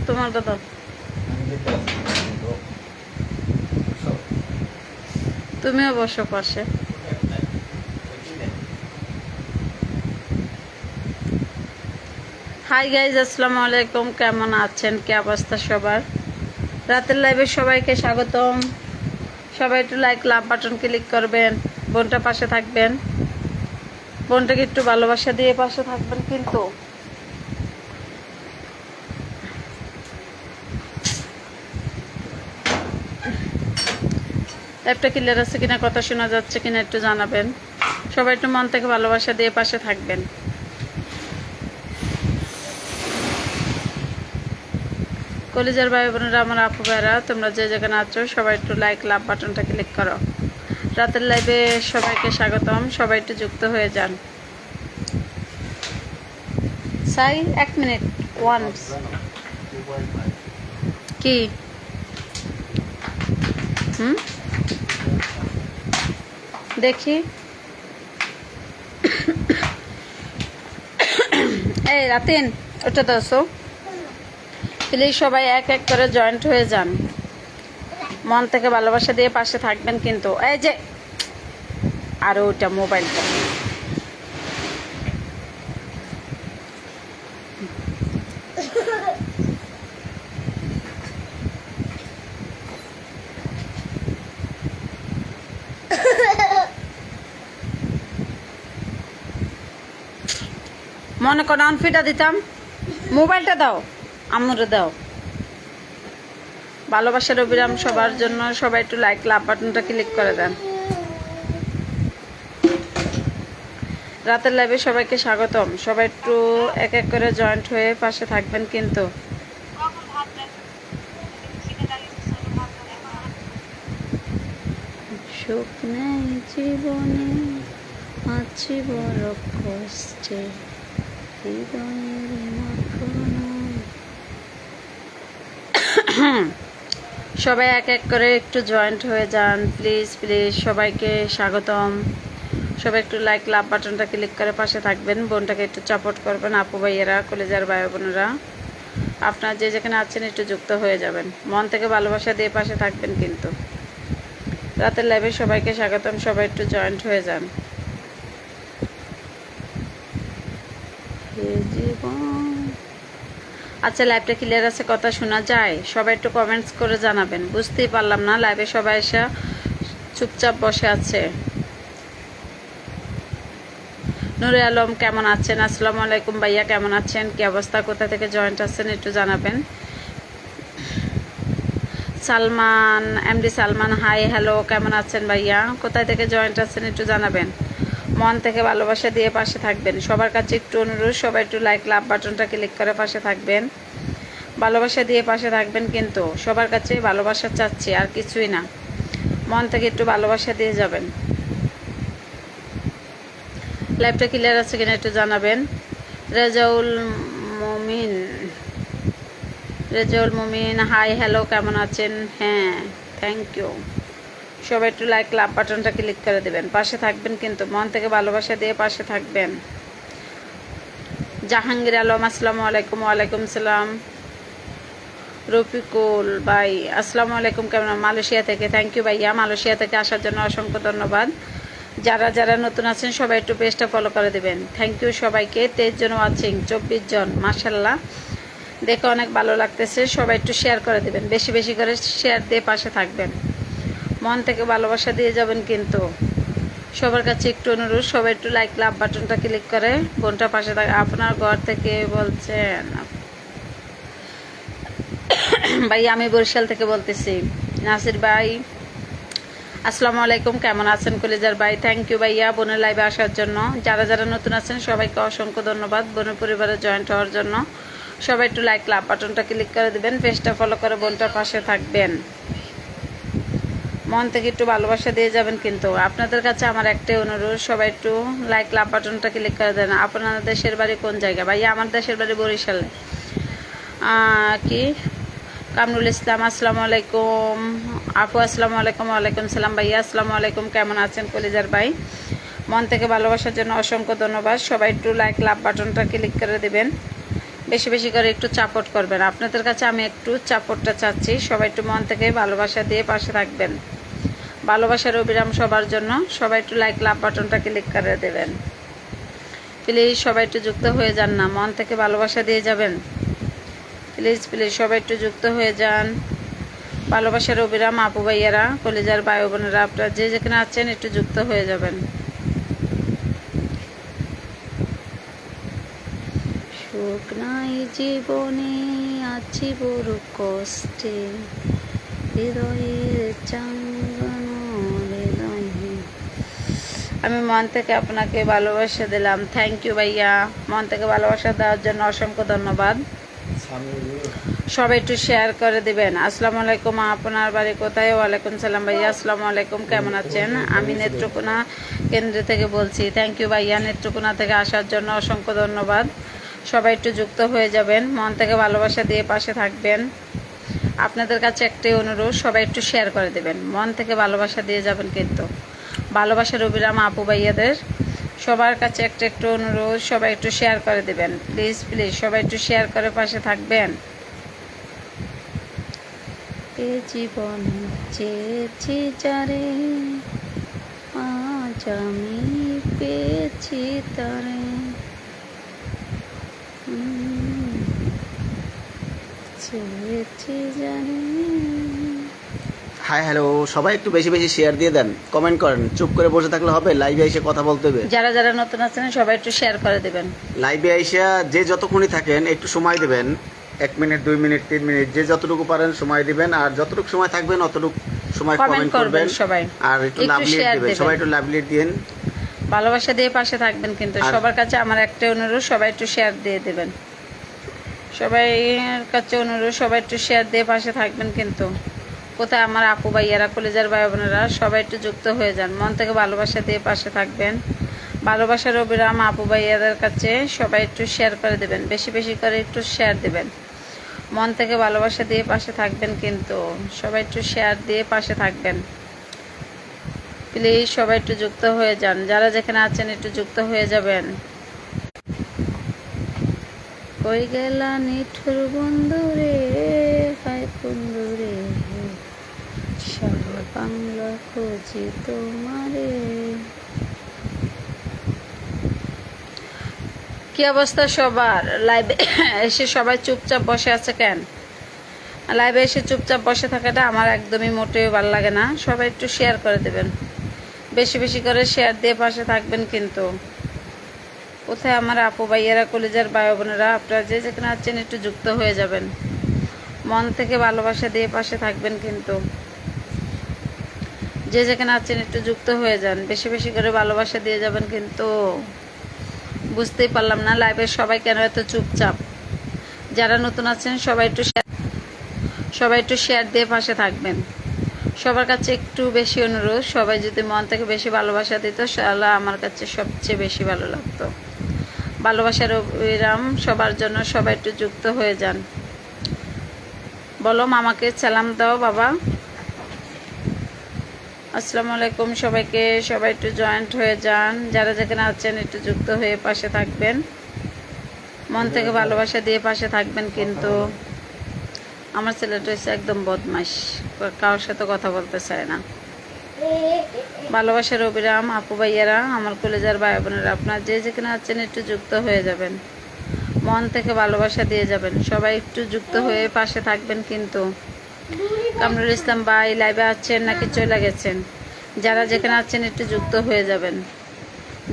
তোমার দাদা তুমিও বসো পাশে। হাই গাইজ, আসসালামু আলাইকুম। কেমন আছেন? কি অবস্থা সবার? রাতের লাইভে সবাইকে স্বাগতম। সবাই একটু লাভ বাটন ক্লিক করবেন, বোনটা পাশে থাকবেন, বোনটাকে একটু ভালোবাসা দিয়ে পাশে থাকবেন কিন্তু। লাইভটা ক্লিয়ার আছে কিনা, কথা শোনা যাচ্ছে কিনা একটু জানাবেন। সবাই একটু মন থেকে ভালোবাসা দিয়ে পাশে থাকবেন। কলিজার ভাই বোনেরা, আমার আপু ভাইরা, তোমরা যে যেখানে আছো সবাই একটু লাভ বাটনটা ক্লিক করো। রাতের লাইভে সবাইকে স্বাগতম। সবাই একটু যুক্ত হয়ে যান। সাই 1 মিনিট ওয়ান্স কি দেখি। এই রাতিন, ওটা দোসো প্লিজ সবাই এক এক করে জয়েন্ট হয়ে যান। মন থেকে ভালোবাসা দিয়ে পাশে থাকবেন কিন্তু। এই যে আর ওটা মোবাইলটা মনে করো অনফিটা দিতাম। মোবাইলটা দাও, আম্মুরে দাও। ভালোবাসার অবিরাম সবার জন্য। সবাই একটু লাভ বাটনটা ক্লিক করে দেন। রাতের লাইভে সবাইকে স্বাগতম। সবাই একটু এক এক করে জয়েন্ট হয়ে পাশে থাকবেন কিন্তু। সুখ নেই জীবনে, আছি বড় কষ্টে, সবাই এক এক করে একটু জয়েন্ট হয়ে যান প্লিজ প্লিজ। সবাইকে স্বাগতম। সবাই একটু লাভ বাটনটা ক্লিক করে পাশে থাকবেন। বোনটাকে একটু সাপোর্ট করবেন। আপু ভাইয়েরা, কলেজার ভাই বোনেরা, আপনারা যে যেখানে আছেন একটু যুক্ত হয়ে যাবেন। মন থেকে ভালোবাসা দিয়ে পাশে থাকবেন কিন্তু। রাতের লাইভে সবাইকে স্বাগতম। সবাই একটু জয়েন্ট হয়ে যান। আচ্ছা, লাইভটা ক্লিয়ার আছে, কথা শোনা যায়? সবাই একটু কমেন্টস করে জানাবেন। বুঝতেই পারলাম না, লাইভে সবাই এসে চুপচাপ বসে আছে। নুরে আলম কেমন আছেন? আসসালামু আলাইকুম ভাইয়া, কেমন আছেন? কি অবস্থা? কোথা থেকে জয়েন্ট আছেন একটু জানাবেন। Salman, MD Salman, hi hello, কেমন আছেন ভাইয়া? কোথায় থেকে জয়েন্ট আছেন একটু জানাবেন। মন থেকে ভালোবাসা দিয়ে পাশে থাকবেন। সবার কাছে একটু অনুরোধ, সবাই একটু লাভ বাটনটা ক্লিক করে পাশে থাকবেন। ভালোবাসা দিয়ে পাশে থাকবেন কিন্তু। সবার কাছে ভালোবাসা চাচ্ছি, আর কিছুই না। মন থেকে একটু ভালোবাসা দিয়ে যাবেন। লাইভটা ক্লিয়ার আছে কিনা একটু জানাবেন। রেজাউল মুমিন, হাই হ্যালো, কেমন আছেন? হ্যাঁ, থ্যাংক ইউ। সবাই একটু লাভ বাটনটা ক্লিক করে দেবেন। পাশে থাকবেন কিন্তু। মন থেকে ভালোবাসা দিয়ে পাশে থাকবেন। জাহাঙ্গীর আলম, আসসালামু আলাইকুম। ওয়ালাইকুম সালাম। রফিকুল ভাই, আসসালামু আলাইকুম, কেমন? মালয়েশিয়া থেকে। থ্যাংক ইউ ভাইয়া, মালয়েশিয়া থেকে আসার জন্য অসংখ্য ধন্যবাদ। যারা যারা নতুন আছেন সবাই একটু পেজটা ফলো করে দেবেন। থ্যাংক ইউ সবাইকে। 23 জন ওয়াচিং, 24 জন, মাশাল্লাহ, দেখে অনেক ভালো লাগতেছে। সবাই একটু শেয়ার করে দেবেন, বেশি বেশি করে শেয়ার দিয়ে পাশে থাকবেন। মন থেকে ভালোবাসা দিয়ে যাবেন কিন্তু। সবার কাছে একটু অনুরোধ, সবাই একটু লাভ বাটনটা ক্লিক করে বোনটা পাশে থাকে। আপনার ঘর থেকে বলছেন ভাই? আমি বরিশাল থেকে বলতেছি। নাসির ভাই, আসসালামু আলাইকুম, কেমন আছেন? কলিজার ভাই, থ্যাংক ইউ ভাইয়া বোনের লাইভে আসার জন্য। যারা যারা নতুন আছেন সবাইকে অসংখ্য ধন্যবাদ বোনের পরিবারে জয়েন্ট হওয়ার জন্য। সবাই একটু লাভ বাটনটা ক্লিক করে দেবেন, পেজটা ফলো করে বোনটার পাশে থাকবেন। মন থেকে একটু ভালোবাসা দিয়ে যাবেন কিন্তু। আপনাদের কাছে আমার একটাই অনুরোধ, সবাই একটু লাভ বাটনটা ক্লিক করে দেন। আপনাদের দেশের বাড়ি কোন জায়গা? ভাইয়া আমার দেশের বাড়ি বরিশালে। কি কামরুল ইসলাম, আসসালামু আলাইকুম। আপু, আসসালামু আলাইকুম। ওয়ালাইকুম সালাম ভাইয়া, আসসালামু আলাইকুম, কেমন আছেন? কলিজার ভাই, মন থেকে ভালোবাসার জন্য অসংখ্য ধন্যবাদ। সবাই একটু লাভ বাটনটা ক্লিক করে দেবেন। বেশি বেশি করে একটু সাপোর্ট করবেন। আপনাদের কাছে আমি একটু সাপোর্টটা চাচ্ছি, সবাই একটু মন থেকে ভালোবাসা দিয়ে পাশে থাকবেন। ভালোবাসার অবিরাম সবার জন্য। সবাই একটু লাইক লাভ বাটনটা ক্লিক করে দেবেন প্লিজ। সবাই একটু যুক্ত হয়ে যান না, মন থেকে ভালোবাসা দিয়ে যাবেন প্লিজ প্লিজ। সবাই একটু যুক্ত হয়ে যান। ভালোবাসার অবিরাম আপু ভাইয়ারা, কলিজার ভাই বোনেরা, আপনারা যে যেখানে আছেন একটু যুক্ত হয়ে যাবেন। সুখ নাই জীবনে, আছি বড় কষ্টে, হৃদয়ের চাঙ্গানো হৃদয়ে। আমি মন থেকে আপনাকে ভালোবাসা দিলাম। থ্যাংক ইউ ভাইয়া, মন থেকে ভালোবাসা দেওয়ার জন্য অসংখ্য ধন্যবাদ। সবাই একটু শেয়ার করে দিবেন। আসসালামু আলাইকুম, আপনার বাড়ি কোথায়? ওয়ালাইকুম সালাম ভাইয়া, আসসালামু আলাইকুম, কেমন আছেন? আমি নেত্রকোনা কেন্দ্র থেকে বলছি। থ্যাংক ইউ ভাইয়া, নেত্রকোনা থেকে আসার জন্য অসংখ্য ধন্যবাদ। সবাই একটু যুক্ত হয়ে যাবেন, মন থেকে ভালোবাসা দিয়ে পাশে থাকবেন। আপনাদের কাছে একটাই অনুরোধ, সবাই একটু শেয়ার করে দেবেন, মন থেকে ভালোবাসা দিয়ে যাবেন কিন্তু। ভালোবাসার অবিরাম আপু ভাইয়াদের সবার কাছে একটু অনুরোধ, সবাই একটু শেয়ার করে দেবেন প্লিজ প্লিজ। সবাই একটু শেয়ার করে পাশে থাকবেন। এ জীবন চেয়েছি যারে, আজ আমি পেয়েছি তারে। চেয়েছি জানি। হাই হ্যালো, সবাই একটু বেশি বেশি শেয়ার দিয়ে দেন, কমেন্ট করেন। চুপ করে বসে থাকলে হবে? লাইভে এসে কথা বলতে হবে। যারা যারা নতুন আছেন সবাই একটু শেয়ার করে দেবেন। লাইভে এসে যে যতক্ষণই থাকেন একটু সময় দেবেন, 1 মিনিট 2 মিনিট 3 মিনিট যে যতটুকু পারেন সময় দিবেন। আর যতটুকু সময় থাকবেন অতটুকু সময় কমেন্ট করবেন সবাই। আর একটু লাভ লিড দিবেন। সবাই একটু লাভ লিড দিন, ভালোবাসা দিয়ে পাশে থাকবেন কিন্তু। সবার কাছে আমার একটা অনুরোধ, সবাই একটু শেয়ার দিয়ে দেবেন। সবাই কাছে অনুরোধ, সবাই একটু শেয়ার দিয়ে পাশে থাকবেন কিন্তু। কোথায় আমার আপু ভাইয়ারা, কলেজার ভাই বোনেরা, সবাই একটু যুক্ত হয়ে যান, মন থেকে ভালোবাসা দিয়ে পাশে থাকবেন। ভালোবাসার অবিরাম আপু ভাইয়াদের কাছে সবাই একটু শেয়ার করে দেবেন, বেশি বেশি করে একটু শেয়ার দেবেন। মন থেকে ভালোবাসা দিয়ে পাশে থাকবেন কিন্তু। সবাই একটু শেয়ার দিয়ে পাশে থাকবেন প্লিজ। সবাই একটু যুক্ত হয়ে যান, যারা যেখানে আছেন একটু যুক্ত হয়ে যাবেন। কই গেলা নিঠুর বন্ধুরে, হায় বন্ধুরে, সারা বাংলা খুঁজি তোমারে। কি অবস্থা সবার? লাইভে এসে সবাই চুপচাপ বসে আছে কেন? লাইভে এসে চুপচাপ বসে থাকাটা আমার একদমই মোটেও ভালো লাগে না। সবাই একটু শেয়ার করে দেবেন, বেশি বেশি করে শেয়ার দিয়ে পাশে থাকবেন কিন্তু। কোথায় আমার আপু ভাইয়ারা, কলেজার ভাই বোনেরা, আপনারা যে যেখানে আছেন একটু যুক্ত হয়ে যাবেন, মন থেকে ভালোবাসা দিয়ে পাশে থাকবেন কিন্তু। যে যেখানে আছেন একটু যুক্ত হয়ে যান, বেশি বেশি করে ভালোবাসা দিয়ে যাবেন কিন্তু। বুঝতেই পারলাম না লাইভে সবাই কেন এত চুপচাপ। যারা নতুন আছেন সবাই একটু শেয়ার দিয়ে পাশে থাকবেন। সবার কাছে একটু বেশি অনুরোধ, সবাই যদি মন থেকে বেশি ভালোবাসা দিত তাহলে আমার কাছে সবচেয়ে বেশি ভালো লাগতো। ভালোবাসার অবিরাম সবার জন্য, সবাই একটু যুক্ত হয়ে যান। বলো মামাকে সালাম দাও বাবা। আসসালামু আলাইকুম সবাইকে। সবাই একটু জয়েন্ট হয়ে যান, যারা যেখানে আছেন একটু যুক্ত হয়ে পাশে থাকবেন, মন থেকে ভালোবাসা দিয়ে পাশে থাকবেন কিন্তু। আমার ছেলেটা হচ্ছে একদম বদমাশ, কারোর সাথে কথা বলতে চায় না। ভালোবাসার অবিরাম আপু ভাইয়ারা, আমার কলেজার ভাই বোনেরা, আপনার যে যেখানে আছেন একটু যুক্ত হয়ে যাবেন, মন থেকে ভালোবাসা দিয়ে যাবেন। সবাই একটু যুক্ত হয়ে পাশে থাকবেন কিন্তু। কামরুল ইসলাম ভাই লাইভে আছেন নাকি চলে গেছেন? যারা যেখানে আছেন একটু যুক্ত হয়ে যাবেন,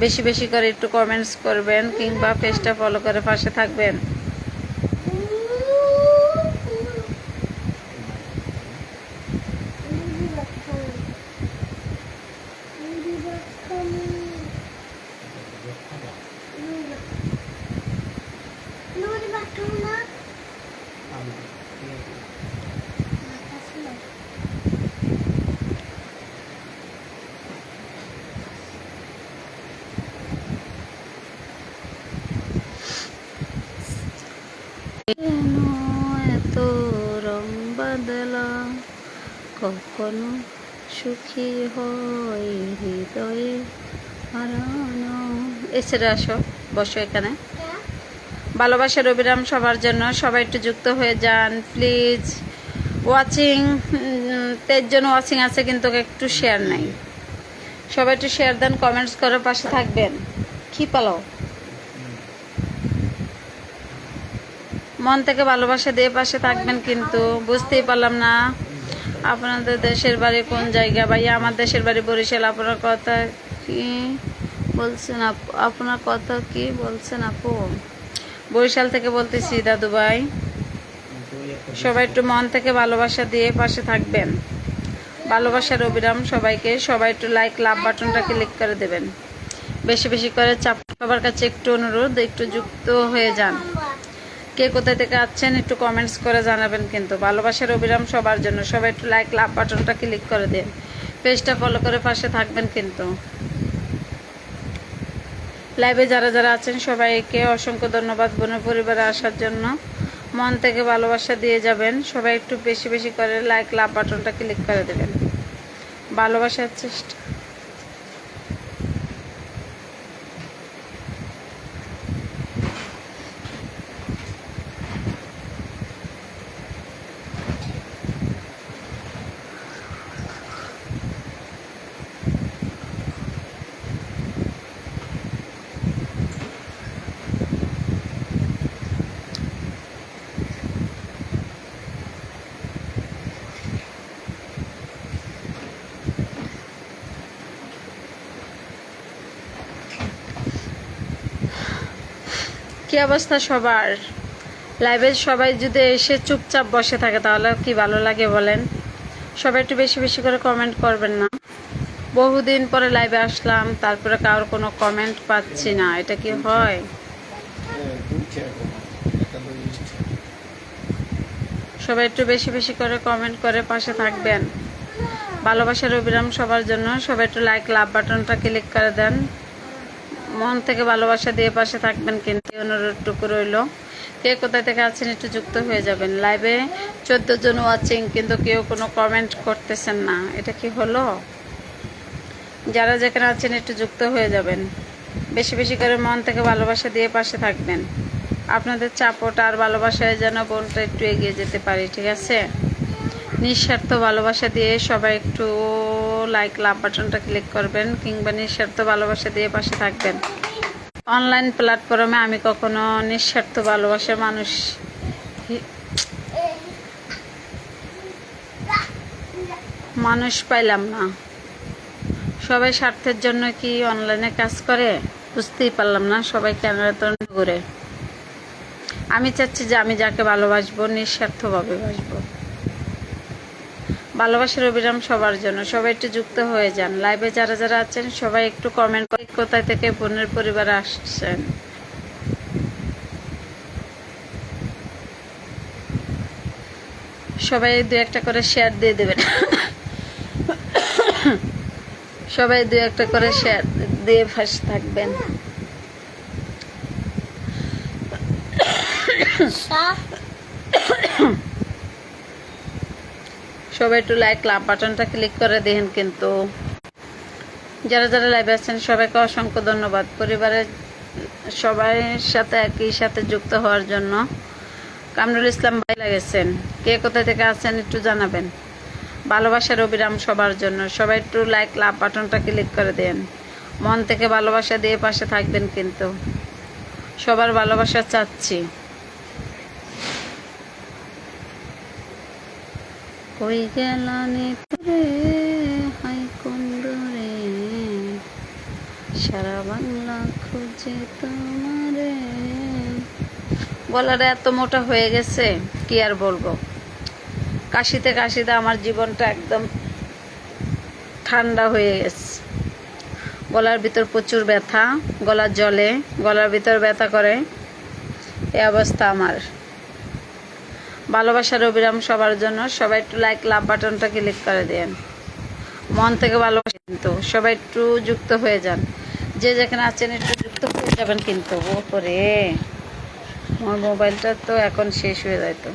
বেশি বেশি করে একটু কমেন্টস করবেন কিংবা পেজটা ফলো করে পাশে থাকবেন। কেন এত রং বদলা, কখনো সুখী হয় হৃদয়ে হারানো। এসে আসো, বসো এখানে। ভালোবাসার অবিরাম সবার জন্য, সবাই একটু যুক্ত হয়ে যান প্লিজ। ওয়াচিং 23 জন ওয়াচিং আছে কিন্তু একটু শেয়ার নাই, সবাই একটু শেয়ার দেন, কমেন্টস করে পাশে থাকবেন। কি পালো মন থেকে ভালোবাসা দিয়ে পাশে থাকবেন কিন্তু। বুঝতেই পারলাম না আপনাদের দেশের বাড়ি কোন জায়গা ভাইয়া? আমার দেশের বাড়ি বরিশাল। আপনার কথা কি বলছেন আপু? আপনার কথা কি বলছেন আপু? বরিশাল থেকে বলতেছি দাদু ভাই। সবাই একটু মন থেকে ভালোবাসা দিয়ে পাশে থাকবেন। ভালোবাসার অবিরাম সবাইকে। সবাই একটু লাইক লাভ বাটনটা ক্লিক করে দেবেন, বেশি বেশি করে চাপ। সবার কাছে একটু অনুরোধ, একটু যুক্ত হয়ে যান। কে কোথা থেকে আছেন একটু কমেন্টস করে জানাবেন কিন্তু। ভালোবাসার অবিরাম সবার জন্য, সবাই একটু লাইক লাভ বাটনটা ক্লিক করে দিন, পেজটা ফলো করে পাশে থাকবেন কিন্তু। লাইভে যারা যারা আছেন সবাইকে অসংখ্য ধন্যবাদ বোনের পরিবারে আসার জন্য। মন থেকে ভালোবাসা দিয়ে যাবেন, সবাই একটু বেশি বেশি করে লাইক লাভ বাটনটা ক্লিক করে দেবেন। ভালোবাসার চেষ্টা। কি অবস্থা সবার? লাইভে সবাই যদি এসে চুপচাপ বসে থাকে তাহলে কি ভালো লাগে বলেন? সবাই একটু বেশি বেশি করে কমেন্ট করবেন না? বহুদিন পরে লাইভে আসলাম, তারপরে কারোর কোনো কমেন্ট পাচ্ছি না, এটা কি হয়? সবাই একটু বেশি বেশি করে কমেন্ট করে পাশে থাকবেন। ভালোবাসার অবিরাম সবার জন্য, সবাই একটু লাইক লাভ বাটনটা ক্লিক করে দেন। মন থেকে ভালোবাসা দিয়ে পাশে থাকবেন কিন্তু, অনুরোধটুকু রইল। কে কোথায় থেকে আছেন একটু যুক্ত হয়ে যাবেন। লাইভে 14 জন ওয়াচিং কিন্তু কেউ কোনো কমেন্ট করতেছেন না, এটা কি হলো? যারা যেখানে আছেন একটু যুক্ত হয়ে যাবেন, বেশি বেশি করে মন থেকে ভালোবাসা দিয়ে পাশে থাকবেন। আপনাদের চাপট আর ভালোবাসায় যেন বোনটা একটু এগিয়ে যেতে পারি, ঠিক আছে? নিঃস্বার্থ ভালোবাসা দিয়ে সবাই একটু লাইক লাভ বাটনটা ক্লিক করবেন, কিংবা নিঃস্বার্থ ভালোবাসা দিয়ে পাশে থাকবেন। অনলাইন প্ল্যাটফর্মে আমি কখনো নিঃস্বার্থ ভালোবাসার মানুষ পাইলাম না। সবাই স্বার্থের জন্য কি অনলাইনে কাজ করে? বুঝতেই পারলাম না সবাই কেন এত করে। আমি চাচ্ছি যে আমি যাকে ভালোবাসবো নিঃস্বার্থভাবে বাসবো। ভালোবাসার অবিরাম সবার জন্য, সবাই একটু যুক্ত হয়ে যান। লাইভে যারা যারা আছেন সবাই একটু কমেন্ট করে কোথায় থেকে বোনের পরিবারে আসছেন। সবাই 2-1টা করে শেয়ার দিয়ে দেবেন। সবাই 2-1টা করে শেয়ার দিয়ে পাশে থাকবেন। সবাই একটু লাইক লাভ বাটনটা ক্লিক করে দিন কিন্তু। যারা যারা লাইভে আছেন সবাইকে অসংখ্য ধন্যবাদ পরিবারের সবাই সাথে একই সাথে যুক্ত হওয়ার জন্য। কামরুল ইসলাম ভাই লাগেছেন, কে কোথা থেকে আছেন একটু জানাবেন। ভালোবাসার অবিরাম সবার জন্য, সবাই একটু লাইক লাভ বাটনটা ক্লিক করে দেন। মন থেকে ভালোবাসা দিয়ে পাশে থাকবেন কিন্তু। সবার ভালোবাসা চাচ্ছি। কই গেলানে তোরে হাই কুন্দরে, সারা বাংলা খুঁজে তোমারে। গলাটা এত মোটা হয়ে গেছে কি আর বলবো। কাশিতে কাশিতে আমার জীবনটা একদম ঠান্ডা হয়ে গেছে। গলার ভিতর প্রচুর ব্যথা, গলা জ্বলে, গলার ভিতর ব্যথা করে, এই অবস্থা আমার। ভালোবাসার অবিরাম সবার জন্য, সবাই একটু লাইক লাভ বাটনটা ক্লিক করে দেন। মন থেকে ভালোবাসা কিন্তু, সবাই একটু যুক্ত হয়ে যান। যে যেখানে আছেন একটু যুক্ত হয়ে যাবেন কিন্তু। ওপরে আমার মোবাইলটা তো এখন শেষ হয়ে যায় তো।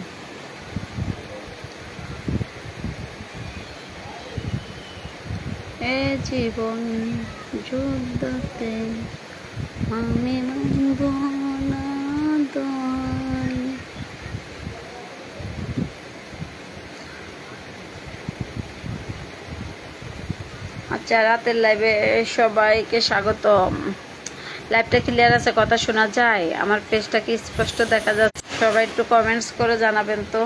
এ জীবন যুদ্ধতে আমি মানব না হয়। আচ্ছা, রাতের লাইভে সবাইকে স্বাগতম। লাইভটা ক্লিয়ার আছে? কথা শোনা যায়? আমার পেজটা কি স্পষ্ট দেখা যাচ্ছে? সবাই একটু কমেন্টস করে জানাবেন তো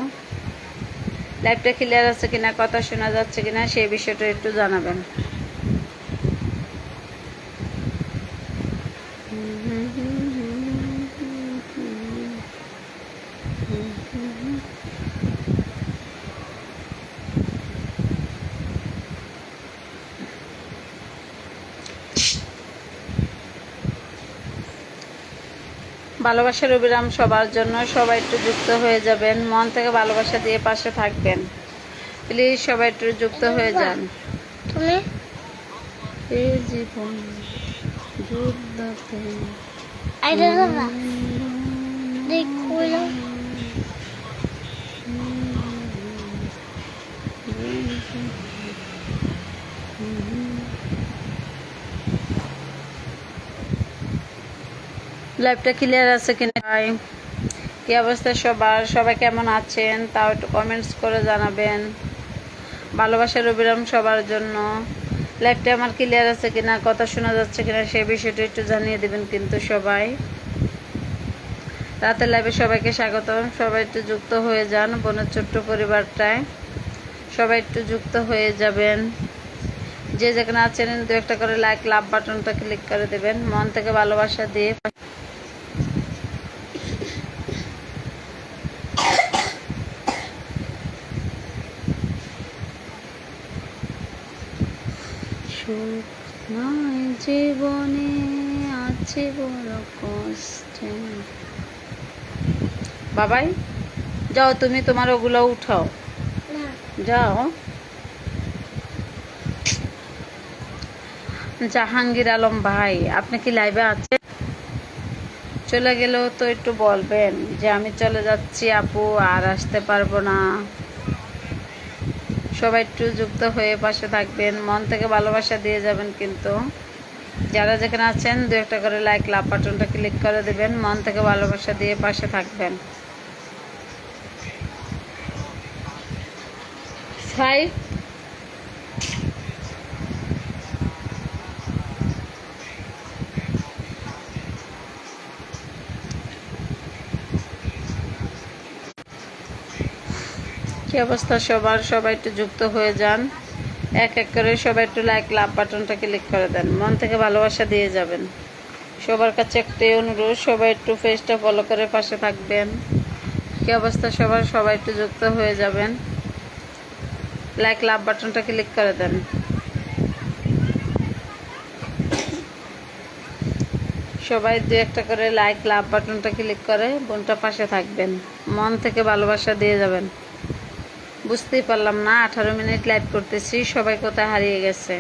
লাইভটা ক্লিয়ার আছে কিনা, কথা শোনা যাচ্ছে কিনা, সেই বিষয়টা একটু জানাবেন। ভালোবাসার অবিরাম সবার জন্য, সবাই একটু যুক্ত হয়ে যাবেন, মন থেকে ভালোবাসা দিয়ে পাশে থাকবেন প্লিজ। সবাই একটু যুক্ত হয়ে যান। তুমি এই জীবন যুদ্ধতে আইডা দাদা দেখো লাইভটা ক্লিয়ার আছে কিনা, ভাই কি অবস্থা সবার, সবাই কেমন আছেন তাও একটু কমেন্টস করে জানাবেন। ভালোবাসার অবিরাম সবার জন্য। লাইভটা আমার ক্লিয়ার আছে কিনা, কথা শোনা যাচ্ছে কিনা, সেই বিষয়টা একটু জানিয়ে দেবেন কিন্তু সবাই। রাতের লাইভে সবাইকে স্বাগতম, সবাই একটু যুক্ত হয়ে যান বোনের ছোট্ট পরিবারটায়, সবাই একটু যুক্ত হয়ে যাবেন। যে যেখানে আছেন দু একটা করে লাইক লাভ বাটনটা ক্লিক করে দেবেন, মন থেকে ভালোবাসা দিয়ে। সুখ নয় জীবনে আছে বড় কষ্টে। বাবাই যাও, তুমি তোমার ওগুলো উঠাও, না যাও। জাহাঙ্গীর আলম ভাই, আপনি কি লাইভে আছেন? চলে গেলেও তো একটু বলবেন যে আমি চলে যাচ্ছি আপু, আর আসতে পারবো না। সবাই একটু যুক্ত হয়ে পাশে থাকবেন, মন থেকে ভালোবাসা দিয়ে যাবেন কিন্তু। যারা যেখানে আছেন দু একটা করে লাইক লাভ বাটনটা ক্লিক করে দেবেন, মন থেকে ভালোবাসা দিয়ে পাশে থাকবেন। সাই কি অবস্থা সবার, সবাই একটু যুক্ত হয়ে যান, এক এক করে সবাই একটু লাইক লাভ বাটনটা ক্লিক করে দেন, মন থেকে ভালোবাসা দিয়ে যাবেন। সবার কাছে একটাই অনুরোধ, সবাই একটু পেজটা ফলো করে পাশে থাকবেন। কি অবস্থা সবার, সবাই একটু যুক্ত হয়ে যাবেন, লাইক লাভ বাটনটা ক্লিক করে দেন। সবাই দু একটা করে লাইক লাভ বাটনটা ক্লিক করে বোনটা পাশে থাকবেন, মন থেকে ভালোবাসা দিয়ে যাবেন। বুঝতেই পারলাম না 18 মিনিট লাইভ করতেছি, সবাই কোথায় হারিয়ে গেছে।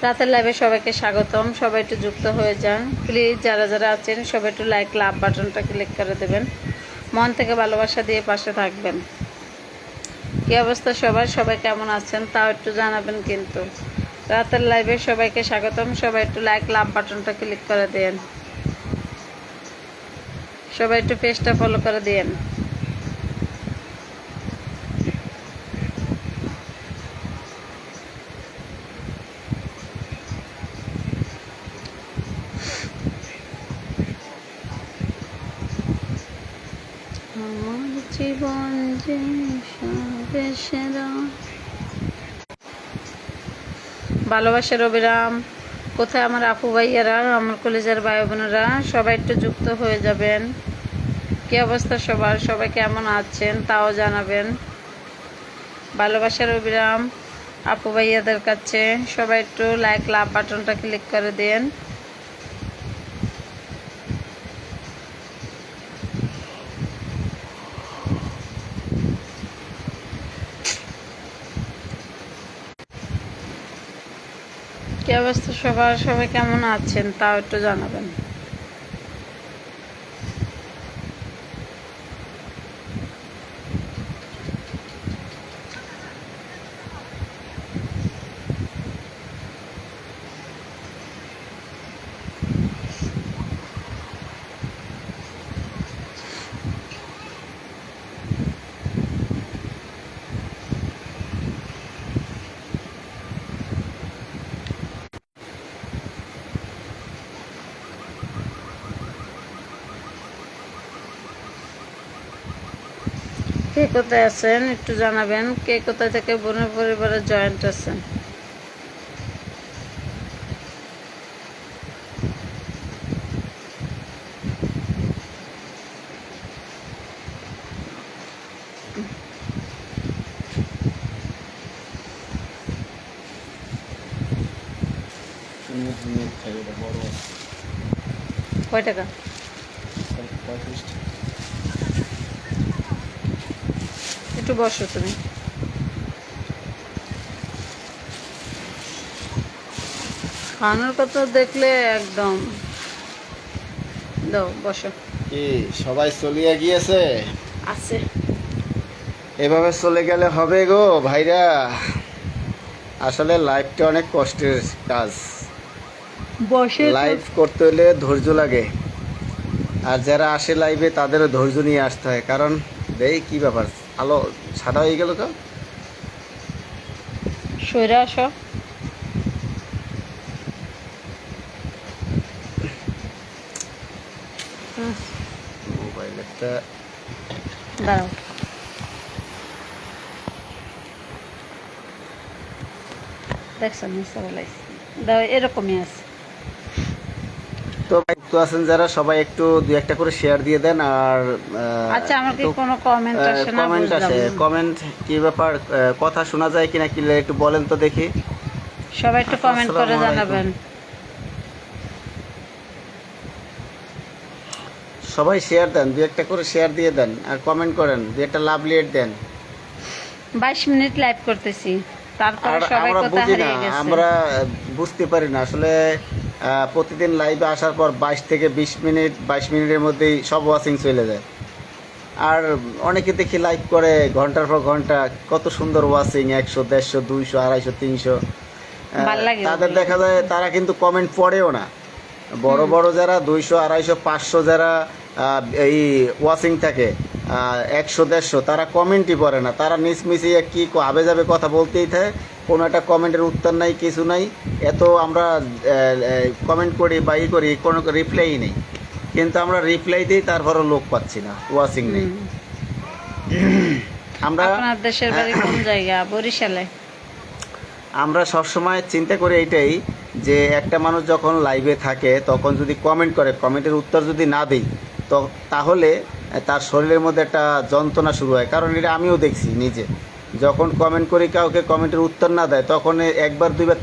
রাতের লাইভে সবাইকে স্বাগতম, সবাই একটু যুক্ত হয়ে যান প্লিজ। যারা যারা আছেন সবাই একটু লাইক লাভ বাটনটা ক্লিক করে দেবেন, মন থেকে ভালোবাসা দিয়ে পাশে থাকবেন। কি অবস্থা সবার, সবাই কেমন আছেন তাও একটু জানাবেন কিন্তু। রাতের লাইভে সবাইকে স্বাগতম, সবাই একটু লাইক লাভ বাটনটা ক্লিক করে দেন, সবাই একটু পেজটা ফলো করে দেন। আমার জীবন যে সবে সেরা। ভালোবাসার অবিরাম কোথায় আমার আপু ভাইয়ারা, আমার কলেজের ভাই বোনেরা, সবাই একটু যুক্ত হয়ে যাবেন। কি অবস্থা সবার, সবাই কেমন আছেন তাও জানাবেন। ভালোবাসার অবিরাম আপু ভাইয়াদের কাছে সবাই একটু লাইক লাভ বাটনটা ক্লিক করে দেন। কি অবস্থা সবার, সবাই কেমন আছেন তাও একটু জানাবেন। কে কোথায় আছেন একটু জানাবেন, কে কোথায় থেকে বোনের পরিবারে জয়েন্ট আছেন। কয় টাকা? একটু বসো তুমি। খাওয়ানোর কথা দেখলে একদম দাও, বসো। কি সবাই চলিয়া গিয়েছে? আছে এভাবে চলে গেলে হবে গো ভাইরা। আসলে লাইফটা অনেক কষ্টের কাজ। বসে লাইভ করতে হলে ধৈর্য লাগে, আর যারা আসে লাইভে তাদেরও ধৈর্য নিয়ে আসতে হয়। কারণ দেই কি ব্যাপার, আলো সাদা হয়ে গেল তো। সইরা আসো। মোবাইল একটা দাঁড়াও, দেখছো মিস্টার বলাইছি দাও, এরকমই আছে। তো যুক্ত আছেন যারা সবাই একটু দুই একটা করে শেয়ার দিয়ে দেন। আর আচ্ছা, আমার কি কোনো কমেন্ট আসে না? কমেন্ট বুঝলাম আসে, না। কমেন্ট কি ব্যাপার, কথা শোনা যায় কিনা কি একটু বলেন তো দেখি। সবাই একটু কমেন্ট করে আসসালামু আলাইকুম। জানাবেন। সবাই শেয়ার দেন, দুই একটা করে শেয়ার দিয়ে দেন, আর কমেন্ট করেন, দুই একটা লাভ লেট দেন। 22 মিনিট লাইভ করতেছি, তারপরে আর সবাই আমরা কোথায় বুঝি না, হারিয়ে গেছে। আমরা বুঝতে পারি না আসলে। প্রতিদিন লাইভে আসার পর 22 থেকে 20 মিনিট, 22 মিনিটের মধ্যেই সব ওয়াচিং চলে যায়। আর অনেকে দেখি লাইভ করে ঘন্টার পর ঘন্টা, কত সুন্দর ওয়াচিং, 100, 150, 200, 250, 300। ভাল লাগে তাদের ওগুলো। দেখা যায় তারা কিন্তু কমেন্ট পড়েও না। বড় বড় যারা 200, 250, 500 যারা এই ওয়াচিং থাকে, 100, 150, তারা কমেন্টই পড়ে না। তারা নিচ মিশিয়ে কি আবে যাবে কথা বলতেই থাকে, কোনো একটা কমেন্টের উত্তর নাই, কিছু নাই। এত আমরা কমেন্ট করি বা করি, কোনো রিপ্লাই নেই। কিন্তু আমরা রিপ্লাই দিই, তারপরও লোক পাচ্ছি না, ওয়াচিং নেই। আমরা আপনার দেশের বাড়ি কোন জায়গা? বরিশালে। আমরা সবসময় চিন্তা করি এইটাই, যে একটা মানুষ যখন লাইভে থাকে তখন যদি কমেন্ট করে, কমেন্টের উত্তর যদি না দিই, তো তাহলে তার শরীরের মধ্যে একটা যন্ত্রণা শুরু হয়। কারণ এটা আমিও দেখছি নিজে, যখন কমেন্ট করি কাউকে কমেন্টের উত্তর না দেয়, তখন একবার, দুইবার,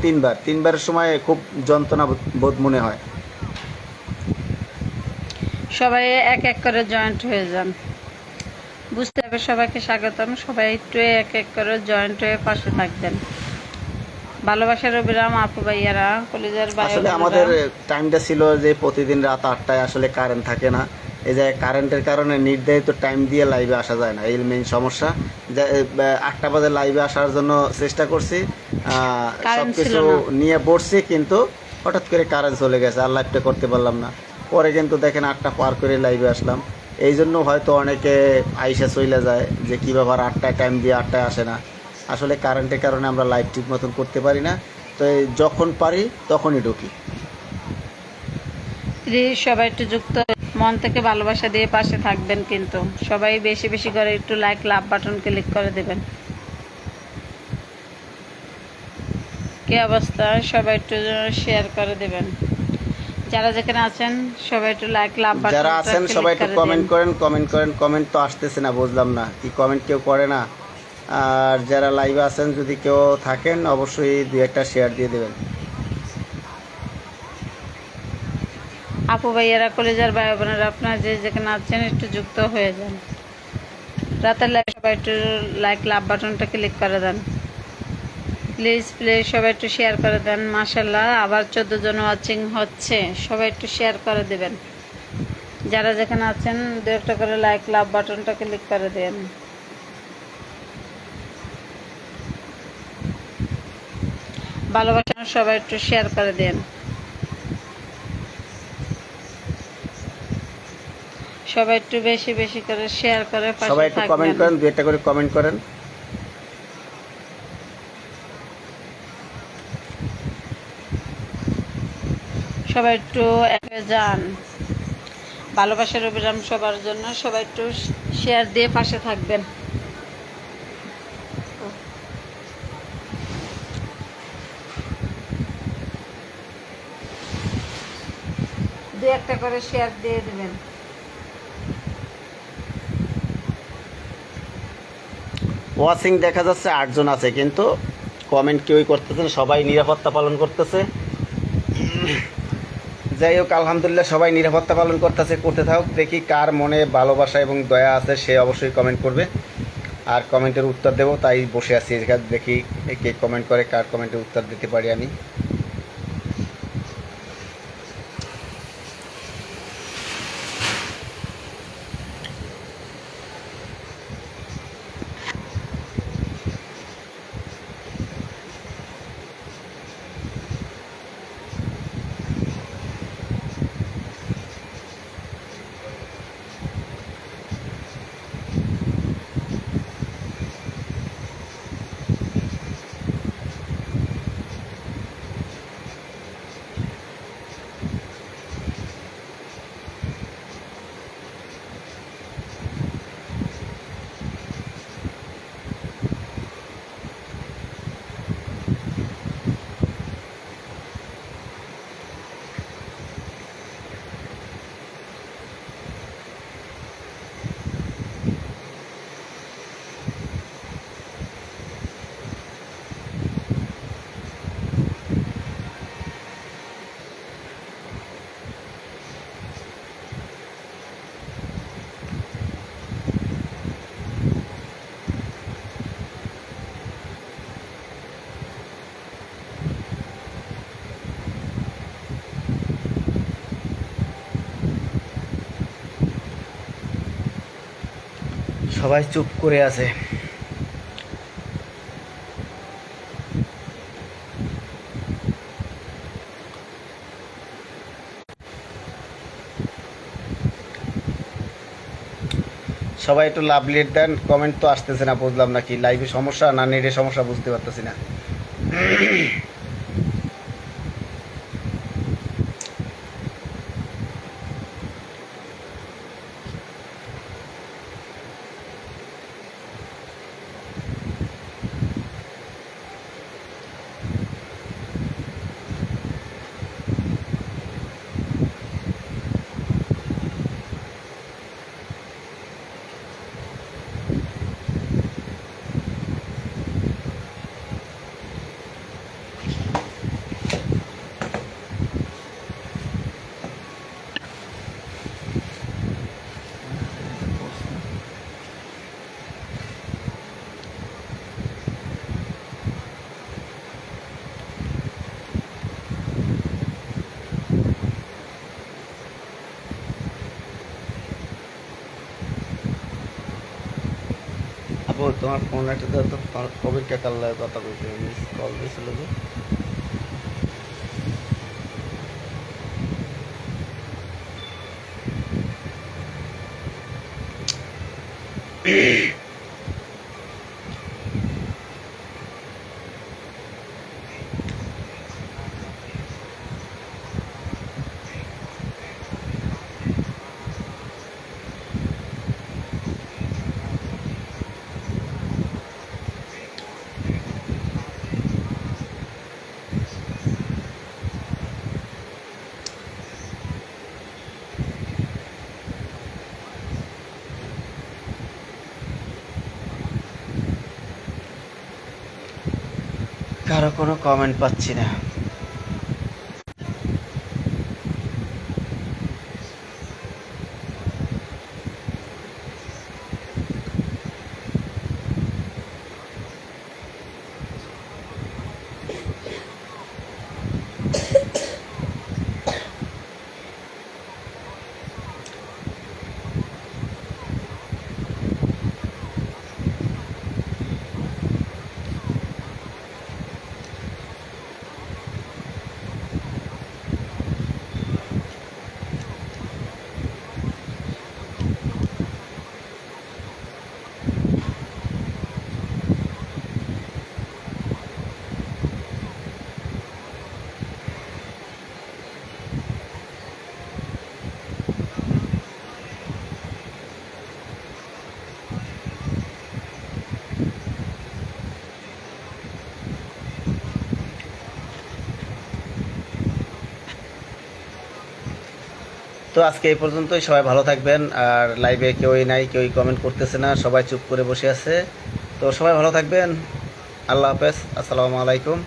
তিনবারের সময় খুব যন্ত্রণা বোধ মনে হয়। সবাই এক এক করে জয়েন্ট হয়ে যান। বুঝতে হবে, সবাইকে স্বাগতম। সবাই একটু এক এক করে জয়েন্ট হয়ে পাশে থাকবেন। ভালোবাসার অবিরাম আপু ভাইয়ারা, কলেজের আসলে আমাদের টাইমটা ছিল যে প্রতিদিন রাত 8টায় আসলে কারেন্ট থাকে না। এই যে কারেন্টের কারণে নির্ধারিত টাইম দিয়ে লাইভে আসা যায় না, এই মেইন সমস্যা। 8টা বাজে লাইভে আসার জন্য চেষ্টা করছি, সব কারেন্ট ছিল কিছু না। নিয়ে বসছি, কিন্তু হঠাৎ করে কারেন্ট চলে গেছে, আর লাইভটা করতে পারলাম না। পরে কিন্তু দেখেন 8টা পার করে লাইভে আসলাম। এই জন্য হয়তো অনেকে আইসা চলে যায় যে কী ব্যাপার, 8টায় টাইম দিয়ে 8টায় আসে না। আসলে কারেন্টের কারণে আমরা লাইভ ঠিক মতন করতে পারি না। তো এই যখন পারি তখনই ঢুকি। প্লিজ সবাই একটু যুক্ত হয়ে মন থেকে ভালোবাসা দিয়ে পাশে থাকবেন। কিন্তু সবাই বেশি বেশি করে একটু লাইক, লাভ বাটন ক্লিক করে দেবেন। কি অবস্থা? সবাই একটু শেয়ার করে দেবেন। যারা যেখানে আছেন সবাই একটু লাইক, লাভ বাটন যারা আছেন সবাই একটু কমেন্ট করেন, কমেন্ট করেন। কমেন্ট তো আসতেছে না, বুঝলাম না কি কমেন্ট কেউ করে না। আর যারা লাইভে আছেন যদি কেউ থাকেন, অবশ্যই দুই একটা শেয়ার দিয়ে দেবেন। আপু ভাইয়ারা, কলেজার ভাই বোনেরা, আপনারা যে যেখানে আছেন একটু যুক্ত হয়ে যান। রাতের লাইভ সবাই একটু লাইক, লাভ বাটনটা ক্লিক করে দেন। প্লিজ প্লিজ সবাই একটু শেয়ার করে দেন। মাশাল্লাহ, আবার 14 জন ওয়াচিং হচ্ছে। সবাই একটু শেয়ার করে দেবেন। যারা যেখানে আছেন দু একটা করে লাইক, লাভ বাটনটা ক্লিক করে দেন। ভালোবাসা সবাই একটু শেয়ার করে দেন। সবাই একটু বেশি বেশি করে শেয়ার করে সবাই পাশে একটু কমেন্ট থাকবেন। করেন, দুই একটা করে কমেন্ট করেন। সবাই একটু এক হয়ে যান। ভালোবাসার অবিরাম সবার জন্য। সবাই একটু শেয়ার দিয়ে পাশে থাকবেন। দু একটা করে শেয়ার দিয়ে দেবেন। ওয়াচিং দেখা যাচ্ছে 8 জন আছে, কিন্তু কমেন্ট কেউই করতেছে না, সবাই নিরাপত্তা পালন করতেছে। যাই হোক, আলহামদুলিল্লাহ সবাই নিরাপত্তা পালন করতে থাকুক। দেখি কার মনে ভালোবাসা এবং দয়া আছে, সে অবশ্যই কমেন্ট করবে, আর কমেন্টের উত্তর দেবো। তাই বসে আছি এখানে, দেখি কে কমেন্ট করে, কার কমেন্টের উত্তর দিতে পারি আমি। সবাই চুপ করে আছে। সবাই একটু লাভ লিড দেন, কমেন্ট তো আসতেছে না, বুঝলাম না কি লাইভে সমস্যা না নেটের সমস্যা, বুঝতে পারতেছি না। আপু তোমার ফোন একটা দাও তো, কবির কাকার লাগে কথা বলতে, মিস কল দিয়েছিল যে। কারো কোনো কমেন্ট পাচ্ছি না। তো আজকে এই পর্যন্তই, সবাই ভালো থাকবেন। আর লাইভে কেউই নাই, কেউই কমেন্ট করতেছে না, সবাই চুপ করে বসে আছে। তো সবাই ভালো থাকবেন। আল্লাহ হাফেজ, আসসালামু আলাইকুম।